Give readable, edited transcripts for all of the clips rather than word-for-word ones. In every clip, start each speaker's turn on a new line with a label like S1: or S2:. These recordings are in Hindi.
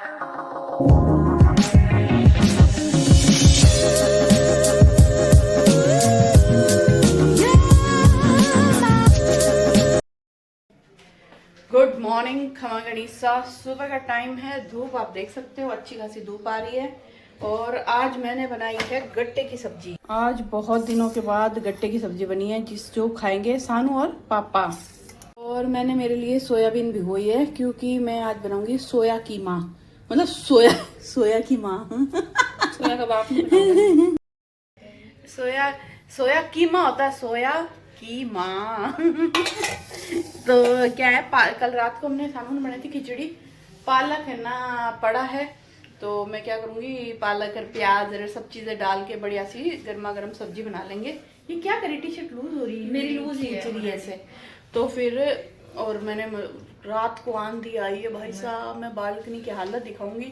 S1: गुड मॉर्निंग खमा गणिसा। सुबह का टाइम है, धूप आप देख सकते हो, अच्छी खासी धूप आ रही है। और आज मैंने बनाई है गट्टे की सब्जी। आज बहुत दिनों के बाद गट्टे की सब्जी बनी है, जो खाएंगे सानू और पापा। और मैंने मेरे लिए सोयाबीन भिगोई है, क्योंकि मैं आज बनाऊंगी सोया कीमा, मतलब सोया कीमा सोया कबाब सोया कीमा होता है, सोया कीमा तो क्या है, कल रात को हमने सानू बनाई थी खिचड़ी। पालक है ना पड़ा है, तो मैं क्या करूंगी, पालक और प्याज और सब चीजें डाल के बढ़िया सी गर्मा गर्म सब्जी बना लेंगे। ये क्या करे, टी शर्ट लूज हो रही है मेरी, लूज ही है ऐसे। तो फिर और मैंने रात को आंधी आई है भाई साहब, मैं बालकनी की हालत दिखाऊंगी।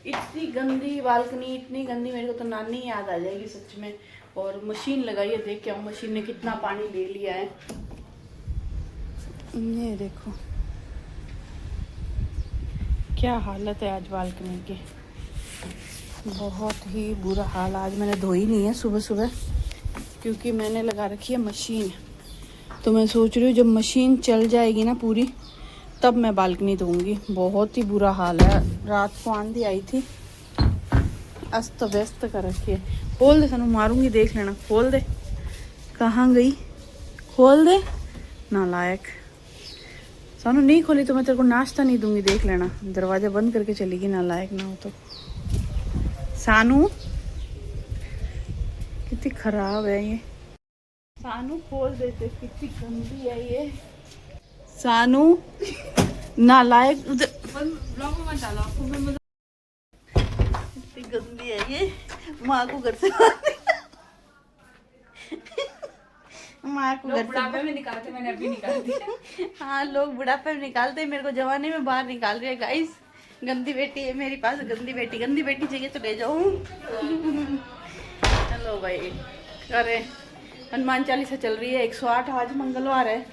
S1: इतनी गंदी बालकनी, इतनी गंदी, मेरे को तो नानी याद आ जाएगी सच में। और मशीन लगाई है, देख के मशीन ने कितना पानी ले लिया है। ये देखो क्या हालत है आज बालकनी की, बहुत ही बुरा हाल। आज मैंने धोई नहीं है सुबह सुबह, क्योंकि मैंने लगा रखी है मशीन। तो मैं सोच रही हूँ जब मशीन चल जाएगी ना पूरी, तब मैं बालकनी धोऊंगी। बहुत ही बुरा हाल है, रात को आंधी आई थी, अस्त व्यस्त कर रखी है। खोल दे सानू, मारूंगी देख लेना। खोल दे, कहाँ गई, खोल दे नालायक। सानू नहीं खोली तो मैं तेरे को नाश्ता नहीं दूंगी, देख लेना। दरवाजा बंद करके चलेगी, नालायक ना हो तो। सानू कितनी खराब है ये, सानू खोल देते, कितनी गंदी है ये सानू, नालायक। कितनी गंदी है ये, माँ को घर से माँ को घर बुढ़ापे में निकालते, मैंने अभी निकाल दिया। हाँ, लोग बुढ़ापे में निकालते, मेरे को जवानी में बाहर निकाल रहे हैं गाइस। गंदी बेटी है मेरे पास, गंदी बेटी चाहिए तो ले जाऊँ। हेलो भाई, अरे हनुमान चालीसा चल रही है 108, आज मंगलवार है।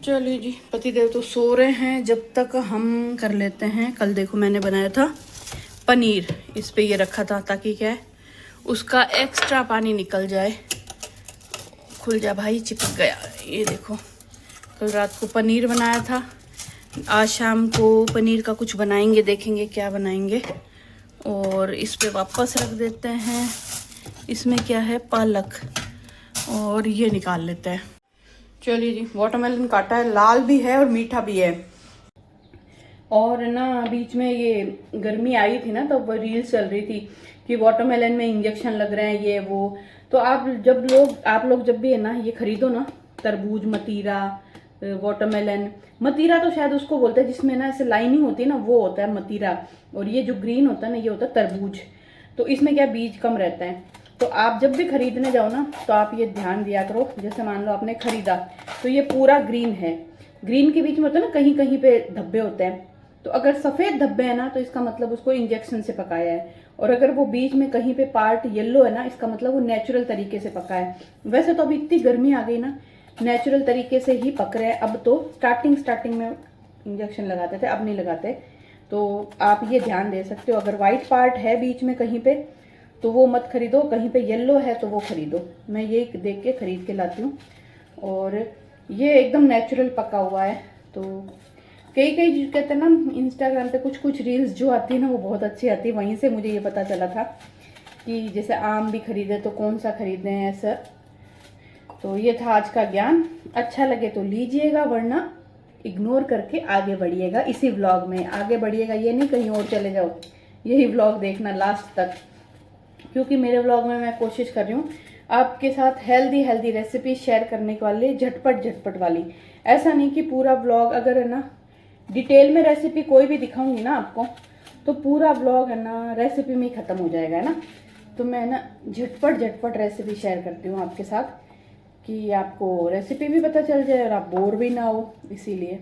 S1: चलिए जी, पतिदेव तो सो रहे हैं, जब तक हम कर लेते हैं। कल देखो मैंने बनाया था पनीर, इस पे ये रखा था ताकि क्या है उसका एक्स्ट्रा पानी निकल जाए। खुल जा भाई, चिपक गया। ये देखो, कल रात को पनीर बनाया था, आज शाम को पनीर का कुछ बनाएंगे, देखेंगे क्या बनाएंगे। और इस पे वापस रख देते हैं। इसमें क्या है, पालक, और ये निकाल लेते हैं। चलिए जी, वाटरमेलन काटा है, लाल भी है और मीठा भी है। और ना बीच में ये गर्मी आई थी ना, तो वो रील्स चल रही थी कि वाटरमेलन में इंजेक्शन लग रहे हैं, ये वो। तो आप लोग जब भी है ना ये खरीदो ना, तरबूज, मतीरा, वाटरमेलन, मतीरा तो शायद उसको बोलते हैं जिसमें ना ऐसे लाइनिंग होती है ना, वो होता है मतीरा। और ये जो ग्रीन होता है ना, ये होता है तरबूज। तो इसमें क्या बीज कम रहता है। तो आप जब भी खरीदने जाओ ना, तो आप ये ध्यान दिया करो। जैसे मान लो आपने खरीदा, तो ये पूरा ग्रीन है, ग्रीन के बीच में होता है ना कहीं कहीं पे धब्बे होते हैं। तो अगर सफेद धब्बे है ना, तो इसका मतलब उसको इंजेक्शन से पकाया है। और अगर वो बीच में कहीं पे पार्ट येलो है ना, इसका मतलब वो नेचुरल तरीके से पका है। वैसे तो अभी इतनी गर्मी आ गई ना, नेचुरल तरीके से ही पक रहे हैं। अब तो स्टार्टिंग में इंजेक्शन लगाते थे, अब नहीं लगाते। तो आप ये ध्यान दे सकते हो, अगर व्हाइट पार्ट है बीच में कहीं पे, तो वो मत खरीदो। कहीं पे येलो है तो वो खरीदो। मैं ये देख के खरीद के लाती हूँ। और ये एकदम नेचुरल पका हुआ है। तो कई कहते हैं ना, इंस्टाग्राम पे कुछ रील्स जो आती है ना, वो बहुत अच्छी आती है। वहीं से मुझे ये पता चला था कि जैसे आम भी खरीदे तो कौन सा खरीदें ऐसा। तो ये था आज का ज्ञान। अच्छा लगे तो लीजिएगा, वरना इग्नोर करके आगे बढ़िएगा। इसी व्लॉग में आगे बढ़िएगा, ये नहीं कहीं और चले जाओ। यही व्लॉग देखना लास्ट तक, क्योंकि मेरे व्लॉग में मैं कोशिश कर रही हूँ आपके साथ हेल्दी रेसिपी शेयर करने के वाले, झटपट वाली। ऐसा नहीं कि पूरा व्लॉग, अगर है ना डिटेल में रेसिपी कोई भी दिखाऊंगी ना आपको, तो पूरा व्लॉग है ना रेसिपी में ही खत्म हो जाएगा, है ना। तो मैं ना झटपट रेसिपी शेयर करती हूँ आपके साथ, कि आपको रेसिपी भी पता चल जाए और आप बोर भी ना हो, इसीलिए।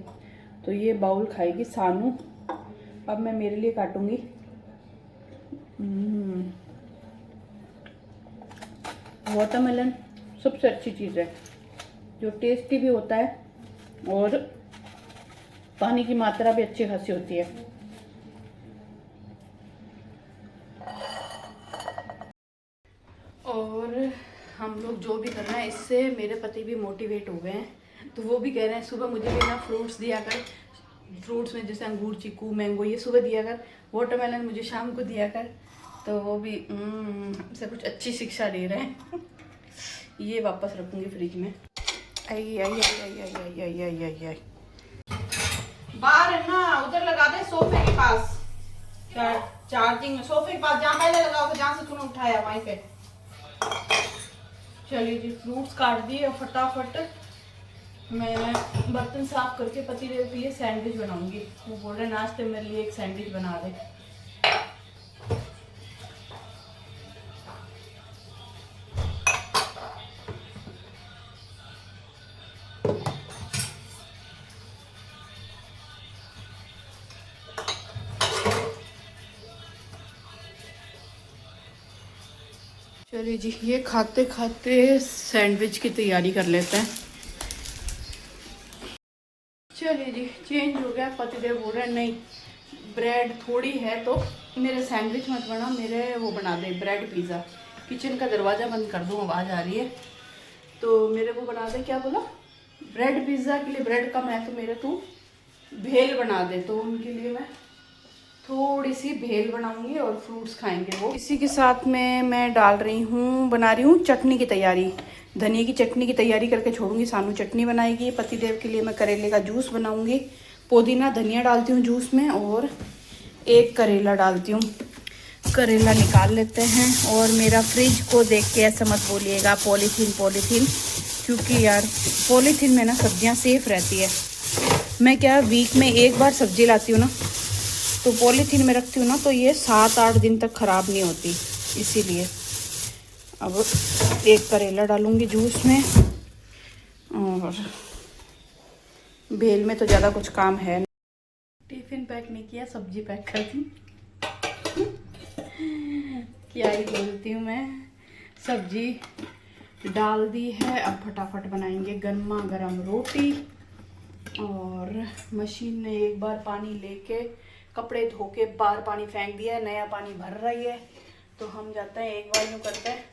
S1: तो ये बाउल खाएगी सानू। अब मैं मेरे लिए काटूंगी। वाटरमेलन सबसे अच्छी चीज़ है, जो टेस्टी भी होता है और पानी की मात्रा भी अच्छी खासी होती है। हम लोग जो भी कर रहे हैं इससे मेरे पति भी मोटिवेट हो गए हैं। तो वो भी कह रहे हैं सुबह मुझे भी ना फ्रूट्स दिया कर, फ्रूट्स में जैसे अंगूर, चीकू, मैंगो ये सुबह दिया कर, वाटरमेलन मुझे शाम को दिया कर। तो वो भी हमसे कुछ अच्छी शिक्षा ले रहे हैं। ये वापस रखूँगी फ्रिज में। आई आई आई आई आई आई आई आई आई आई बाहर है ना, उधर लगा दे सोफे के पास, चार्जिंग में सोफे के पास, जहाँ पहले लगाओ जहाँ से तूने उठाया वहीं पे। चलिए जी, फ्रूट्स काट दिए और फटाफट मैं बर्तन साफ करके पति देव के लिए सैंडविच बनाऊंगी। वो बोल रहे नाश्ते मेरे लिए एक सैंडविच बना दे। चलिए जी, ये खाते खाते सैंडविच की तैयारी कर लेते हैं। चलिए जी, चेंज हो गया। पतिदेव बोल रहे हैं नहीं, ब्रेड थोड़ी है तो मेरे सैंडविच मत बना, मेरे वो बना दे ब्रेड पिज़्ज़ा। किचन का दरवाज़ा बंद कर दूँ, आवाज़ आ रही है। तो मेरे वो बना दे, क्या बोला, ब्रेड पिज़्ज़ा के लिए ब्रेड कम है तो मेरे तू भेल बना दे। तो उनके लिए मैं थोड़ी सी भेल बनाऊंगी और फ्रूट्स खाएंगे वो। इसी के साथ में मैं डाल रही हूँ, बना रही हूँ चटनी की तैयारी। धनिया की चटनी की तैयारी करके छोड़ूंगी, सानू चटनी बनाएगी। पतिदेव के लिए मैं करेले का जूस बनाऊंगी। पुदीना धनिया डालती हूँ जूस में और एक करेला डालती हूँ। करेला निकाल लेते हैं। और मेरा फ्रिज को देख के ऐसा मत बोलिएगा पॉलीथीन पॉलीथीन, क्योंकि यार पॉलीथीन में ना सब्जियाँ सेफ रहती है। मैं क्या वीक में एक बार सब्जी लाती हूँ ना, तो पॉलीथीन में रखती हूँ ना, तो ये 7-8 दिन तक ख़राब नहीं होती। इसीलिए अब एक करेला डालूँगी जूस में। और बेल में तो ज़्यादा कुछ काम है। टिफ़िन पैक नहीं किया, सब्जी पैक कर दी। क्या ही बोलती हूँ मैं। सब्जी डाल दी है, अब फटाफट बनाएंगे गर्मा गर्म रोटी। और मशीन ने एक बार पानी लेके कपड़े धो के बाहर पानी फेंक दिया है, नया पानी भर रही है। तो हम जाते हैं, एक बार यूँ करते हैं,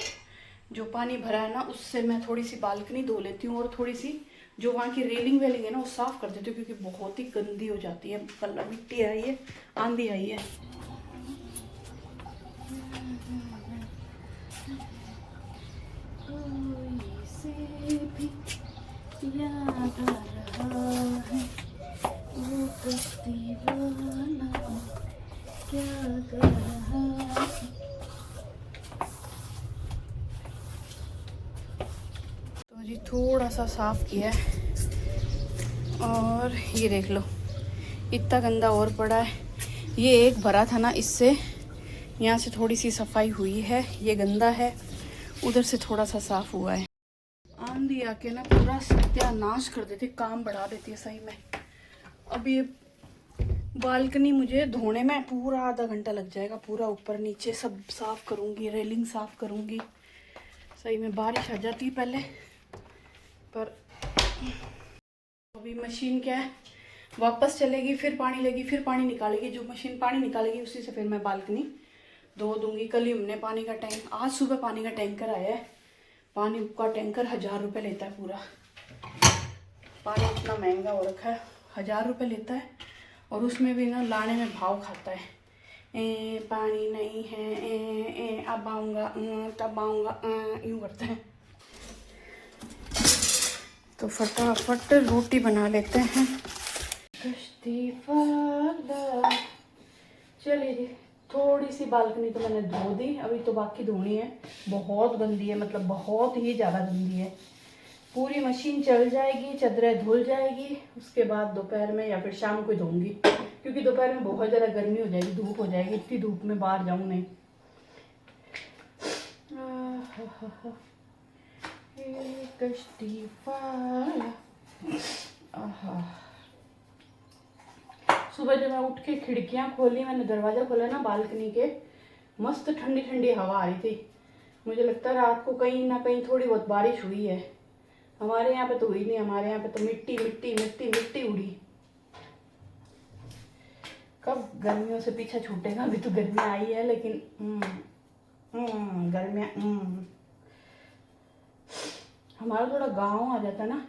S1: जो पानी भरा है ना उससे मैं थोड़ी सी बालकनी धो लेती हूँ और थोड़ी सी जो वहाँ की रेलिंग वेलिंग है ना वो साफ़ कर देती हूँ, क्योंकि बहुत ही गंदी हो जाती है। कल मिट्टी आई है, आंधी आई है। तो जी थोड़ा सा साफ किया है और ये देख लो इतना गंदा और पड़ा है। ये एक भरा था ना, इससे यहाँ से थोड़ी सी सफाई हुई है। ये गंदा है, उधर से थोड़ा सा साफ हुआ है। आंधी आके ना पूरा सत्यानाश कर देती, काम बढ़ा देती है सही में। अब ये बालकनी मुझे धोने में पूरा आधा घंटा लग जाएगा। पूरा ऊपर नीचे सब साफ करूँगी, रेलिंग साफ करूँगी। सही में बारिश आ जाती है पहले, पर अभी मशीन क्या है, वापस चलेगी फिर पानी लेगी फिर पानी निकालेगी। जो मशीन पानी निकालेगी उसी से फिर मैं बालकनी धो दूँगी। कल ही हमने पानी का टैंक, आज सुबह पानी का टैंकर आया है। पानी का टैंकर 1000 रुपये लेता है पूरा। पानी इतना महंगा हो रखा है, 1000 रुपये लेता है। और उसमें भी ना लाने में भाव खाता है। पानी नहीं है, अब आऊँगा, तब आऊँगा, यूँ करते हैं। तो फटाफट रोटी बना लेते हैं। चलिए जी, थोड़ी सी बालकनी तो मैंने धो दी, अभी तो बाकी धोनी है। बहुत गंदी है, मतलब बहुत ही ज़्यादा गंदी है। पूरी मशीन चल जाएगी, चादरें धुल जाएगी, उसके बाद दोपहर में या फिर शाम को धोऊंगी, क्योंकि दोपहर में बहुत ज़्यादा गर्मी हो जाएगी, धूप हो जाएगी। इतनी धूप में बाहर जाऊँ नहीं। कश्ती वाला सुबह जब मैं उठ के खिड़कियाँ खोली, मैंने दरवाज़ा खोला ना बालकनी के, मस्त ठंडी ठंडी हवा आ रही थी। मुझे लगता है रात को कहीं ना कहीं थोड़ी बहुत बारिश हुई है। हमारे यहाँ पे तो हुई नहीं, हमारे यहाँ पे तो मिट्टी मिट्टी मिट्टी मिट्टी उड़ी। कब गर्मियों से पीछा छूटेगा। अभी तो गर्मी आई है, लेकिन गर्मियाँ हमारा थोड़ा गांव आ जाता है ना,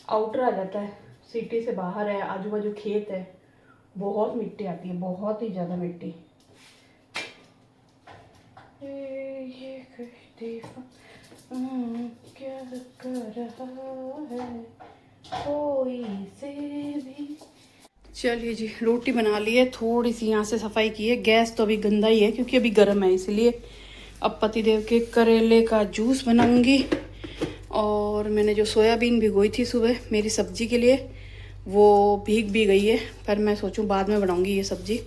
S1: आउटर आ जाता है, सिटी से बाहर है, आजू बाजू खेत है, बहुत मिट्टी आती है, बहुत ही ज़्यादा मिट्टी। ये क्या कर रहा है कोई से भी। चलिए जी, रोटी बना ली है, थोड़ी सी यहाँ से सफाई की है। गैस तो अभी गंदा ही है क्योंकि अभी गर्म है, इसलिए अब पतिदेव के करेले का जूस बनाऊंगी। और मैंने जो सोयाबीन भिगोई थी सुबह मेरी सब्जी के लिए, वो भीग भी गई है, पर मैं सोचूं बाद में बनाऊंगी ये सब्जी,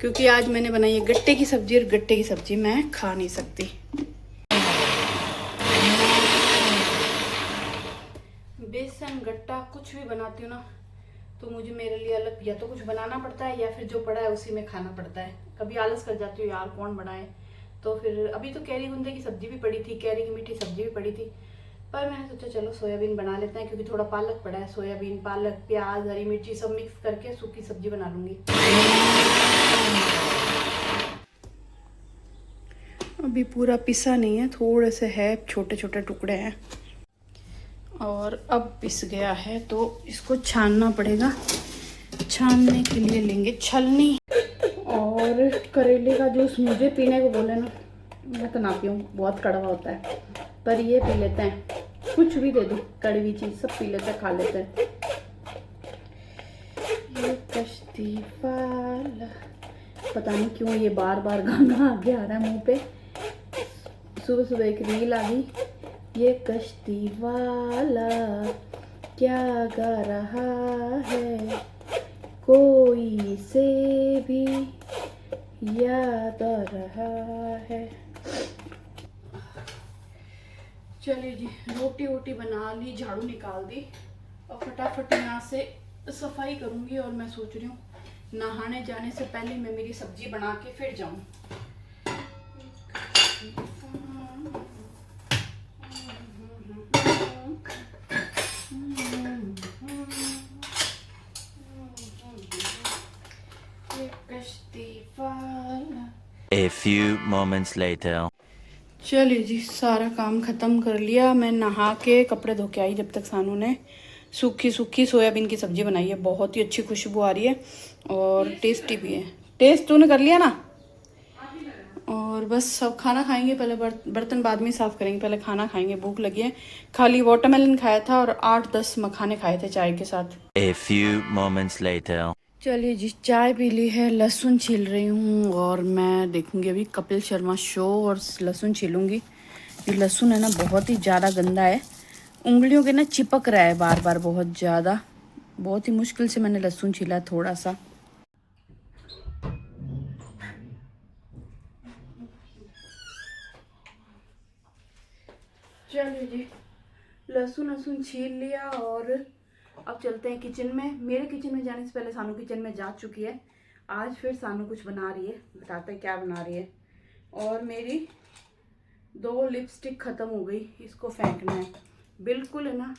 S1: क्योंकि आज मैंने बनाई है गट्टे की सब्जी, और गट्टे की सब्जी मैं खा नहीं सकती। बेसन गट्टा कुछ भी बनाती हूँ ना, तो मुझे मेरे लिए अलग या तो कुछ बनाना पड़ता है, या फिर जो पड़ा है उसी में खाना पड़ता है। कभी आलस कर जाती हूँ यार कौन बनाए, तो फिर अभी तो कैरी गुंदे की सब्जी भी पड़ी थी, कैरी की मीठी सब्जी भी पड़ी थी, पर मैंने सोचा चलो सोयाबीन बना लेते हैं, क्योंकि थोड़ा पालक पड़ा है। सोयाबीन, पालक, प्याज, हरी मिर्ची सब मिक्स करके सूखी सब्जी बना लूँगी। अभी पूरा पिसा नहीं है, थोड़े से है, छोटे छोटे टुकड़े हैं। और अब पिस गया है तो इसको छानना पड़ेगा। छानने के लिए लेंगे छलनी। और करेले का जूस मुझे पीने को बोले ना, मैं तो ना पीऊँ, बहुत कड़वा होता है, पर ये पी लेते हैं। कुछ भी दे दो, कड़वी चीज़ सब पी लेते हैं, खा लेते हैं। ये कश्ती वाला, पता नहीं क्यों ये बार बार गाना आगे आ रहा है मुंह पे। सुबह सुबह एक रील आ गई, ये कश्ती वाला क्या गा रहा है, कोई से भी याद आ रहा है। चलिए जी, रोटी वोटी बना ली, झाड़ू निकाल दी, और फटाफट यहाँ से सफाई करूँगी। और मैं सोच रही हूँ नहाने जाने से पहले मैं मेरी सब्जी बना के फिर जाऊँ।
S2: A few moments later.
S1: चलिए जी, सारा काम ख़त्म कर लिया। मैं नहा के कपड़े धो के आई, जब तक सानू ने सूखी सूखी सोयाबीन की सब्ज़ी बनाई है। बहुत ही अच्छी खुशबू आ रही है और टेस्टी भी है। टेस्ट तूने कर लिया ना? और बस सब खाना खाएंगे, पहले बर्तन बाद में साफ़ करेंगे, पहले खाना खाएंगे, भूख लगी है। खाली वाटरमेलन खाया था और 8-10 मखाने खाए थे चाय के साथ।
S2: A few moments later.
S1: चलिए जी, चाय पी ली है, लहसुन छील रही हूँ, और मैं देखूंगी अभी कपिल शर्मा शो और लहसुन छीलूंगी। ये लहसुन है ना बहुत ही ज़्यादा गंदा है, उंगलियों के ना चिपक रहा है बार बार बहुत ज़्यादा। बहुत ही मुश्किल से मैंने लहसुन छीला है थोड़ा सा। चलिए जी, लहसुन छील लिया, और अब चलते हैं किचन में। मेरे किचन में जाने से पहले सानू किचन में जा चुकी है। आज फिर सानू कुछ बना रही है, बताते हैं क्या बना रही है। और मेरी 2 लिपस्टिक ख़त्म हो गई, इसको फेंकना है। बिल्कुल है ना,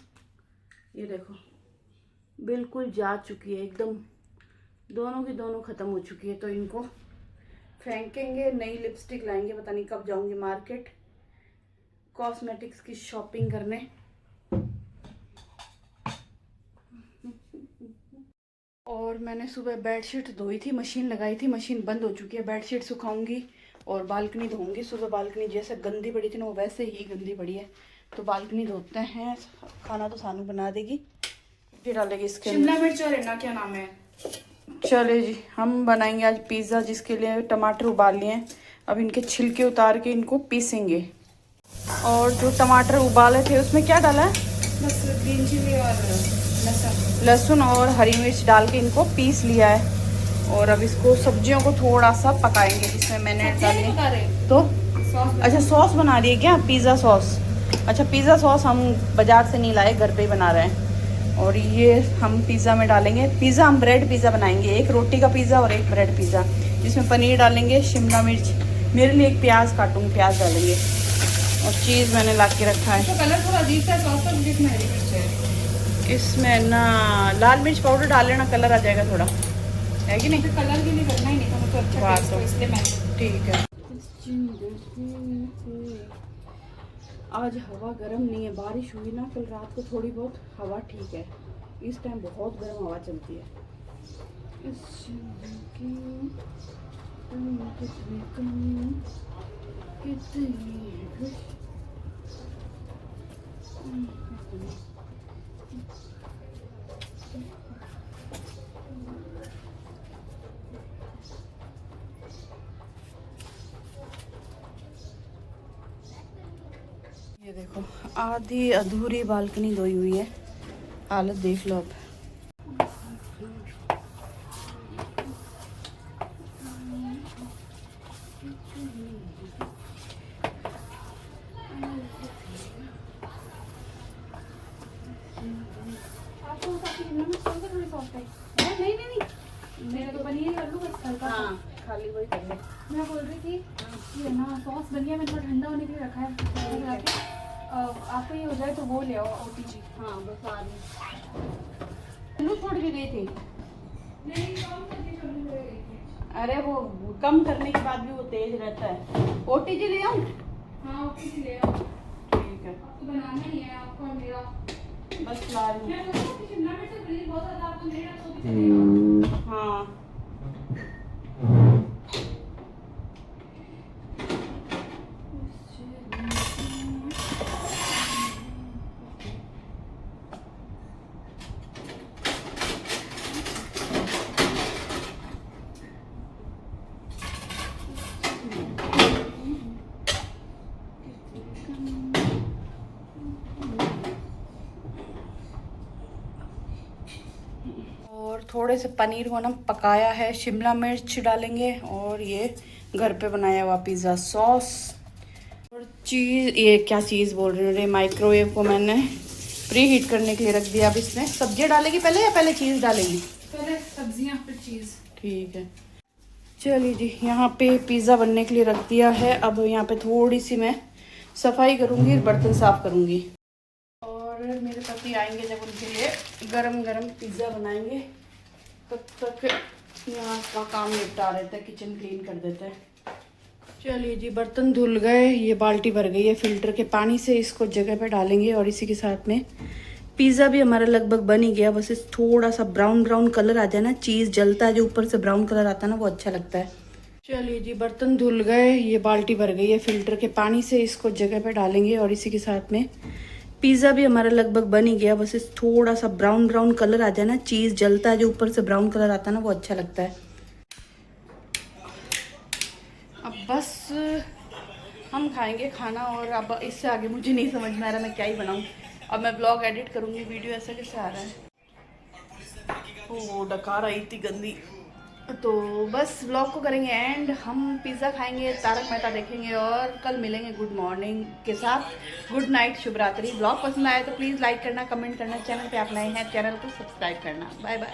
S1: ये देखो बिल्कुल जा चुकी है एकदम, दोनों की दोनों ख़त्म हो चुकी है, तो इनको फेंकेंगे। नई लिपस्टिक लाएंगे, पता नहीं कब जाऊंगी मार्केट कॉस्मेटिक्स की शॉपिंग करने। और मैंने सुबह बेडशीट धोई थी, मशीन लगाई थी, मशीन बंद हो चुकी है। बेडशीट सुखाऊंगी और बालकनी धोऊंगी। सुबह बालकनी जैसे गंदी पड़ी थी ना, वो वैसे ही गंदी पड़ी है, तो बालकनी धोते हैं। खाना तो सानू बना देगी, फिर डालेगी इसके
S3: शिमला मिर्च और ना क्या नाम है।
S1: चले जी, हम बनाएंगे आज पिज़्ज़ा, जिसके लिए टमाटर उबाल लिए हैं। अब इनके छिलके उतार के इनको पीसेंगे। और जो टमाटर उबाले थे उसमें क्या डाला है?
S3: बस ग्रीन चिली और
S1: लहसुन और हरी मिर्च डाल के इनको पीस लिया है। और अब इसको सब्जियों को थोड़ा सा पकाएंगे, जिसमें मैंने डाली तो अच्छा सॉस बना रही है क्या? Pizza sauce. अच्छा, पिज़्ज़ा सॉस हम बाज़ार से नहीं लाए, घर पे ही बना रहे हैं। और ये हम पिज़्ज़ा में डालेंगे। पिज़्ज़ा हम ब्रेड पिज़्ज़ा बनाएंगे, एक रोटी का पिज़्ज़ा और एक ब्रेड पिज़्ज़ा, जिसमें पनीर डालेंगे, शिमला मिर्च, मेरे लिए एक प्याज काटूँगी, प्याज डालेंगे, और चीज़ मैंने ला के रखा है।
S3: तो कलर थोड़ा अजीब सा सॉस पर, जिसमें हरी मिर्च है।
S1: इसमें ना लाल मिर्च पाउडर डाल लेना, कलर आ जाएगा थोड़ा, है कि नहीं?
S3: तो कलर के लिए करना ही नहीं था, मुझे अच्छा
S1: बात
S3: टेस्ट
S1: तो
S3: है, इसलिए मैंने
S1: ठीक है। आज हवा गर्म नहीं है, बारिश हुई ना कल रात को थोड़ी बहुत, हवा ठीक है। इस टाइम बहुत गर्म हवा चलती है। ये देखो आधी अधूरी बालकनी धोई हुई है, हालत देख लो अब।
S3: आपको काफी शिमला मिर्च कौन सा थोड़ी सॉफ्ट है? नहीं मेरा तो पनीर कर लूँ बस हल्का सा।
S1: हाँ खाली वही कर ले।
S3: मैं बोल रही थी कि ना सॉस बन गया, मैंने थोड़ा ठंडा होने के लिए रखा है लगा के। आपको ये हो जाए तो वो ले आओ OTG।
S1: हाँ बस आ रही। छोड़ के गई थी।
S3: नहीं कम करके शुरू हो गई थी।
S1: अरे वो कम करने के बाद भी वो तेज रहता है। OTG ले आऊँ?
S3: हाँ OTG ले आओ।
S1: ठीक है
S3: आपको बनाना ही है, आपको और मेरा।
S1: बस ला रही हूँ।
S3: मैं सोच रही हूँ कि शिमला मिर्च से पनीर बहुत ज़्यादा आपको नहीं रखो भी चलेगा।
S1: हाँ और थोड़े से पनीर को ना पकाया है, शिमला मिर्च डालेंगे और ये घर पे बनाया हुआ पिज़्ज़ा सॉस और चीज़। ये क्या चीज़ बोल रही हूँ, माइक्रोवेव को मैंने प्री हीट करने के लिए रख दिया। अब इसमें सब्जियाँ डालेगी पहले या पहले चीज़ डालेगी?
S3: पहले सब्जियाँ फिर चीज़।
S1: ठीक है चलिए जी, यहाँ पे पिज़्ज़ा बनने के लिए रख दिया है। अब यहाँ पे थोड़ी सी मैं सफाई करूँगी, बर्तन साफ करूँगी और मेरे पति आएंगे जब उनके लिए गरम गरम पिज़्ज़ा बनाएंगे। तब तक यहाँ का काम निपटा देते हैं, किचन क्लीन कर देते हैं। चलिए जी बर्तन धुल गए, ये बाल्टी भर गई है फिल्टर के पानी से, इसको जगह पे डालेंगे और इसी के साथ में पिज़्ज़ा भी हमारा लगभग बन ही गया। बस इस थोड़ा सा ब्राउन ब्राउन कलर आ जाए ना, चीज़ जलता है जो ऊपर से ब्राउन कलर आता है ना, वो अच्छा लगता है। चलिए जी बर्तन धुल गए, ये बाल्टी भर गई है फिल्टर के पानी से, इसको जगह पे डालेंगे और इसी के साथ में पिज़्ज़ा भी हमारा लगभग बन ही गया। बस इस थोड़ा सा ब्राउन ब्राउन कलर आ जाए ना, चीज़ जलता है जो ऊपर से ब्राउन कलर आता है ना, वो अच्छा लगता है। अब बस हम खाएंगे खाना और अब इससे आगे मुझे नहीं समझ में आ रहा मैं क्या ही बनाऊँ। अब मैं ब्लॉग एडिट करूँगी, वीडियो ऐसा कैसे आ रहा है। ओ डकार आई थी गंदी। तो बस ब्लॉग को करेंगे एंड, हम पिज़्ज़ा खाएंगे, तारक मेहता देखेंगे और कल मिलेंगे गुड मॉर्निंग के साथ। गुड नाइट, शुभ रात्रि। ब्लॉग पसंद आया तो प्लीज़ लाइक करना, कमेंट करना, चैनल पे आप नए हैं चैनल को सब्सक्राइब करना। Bye bye.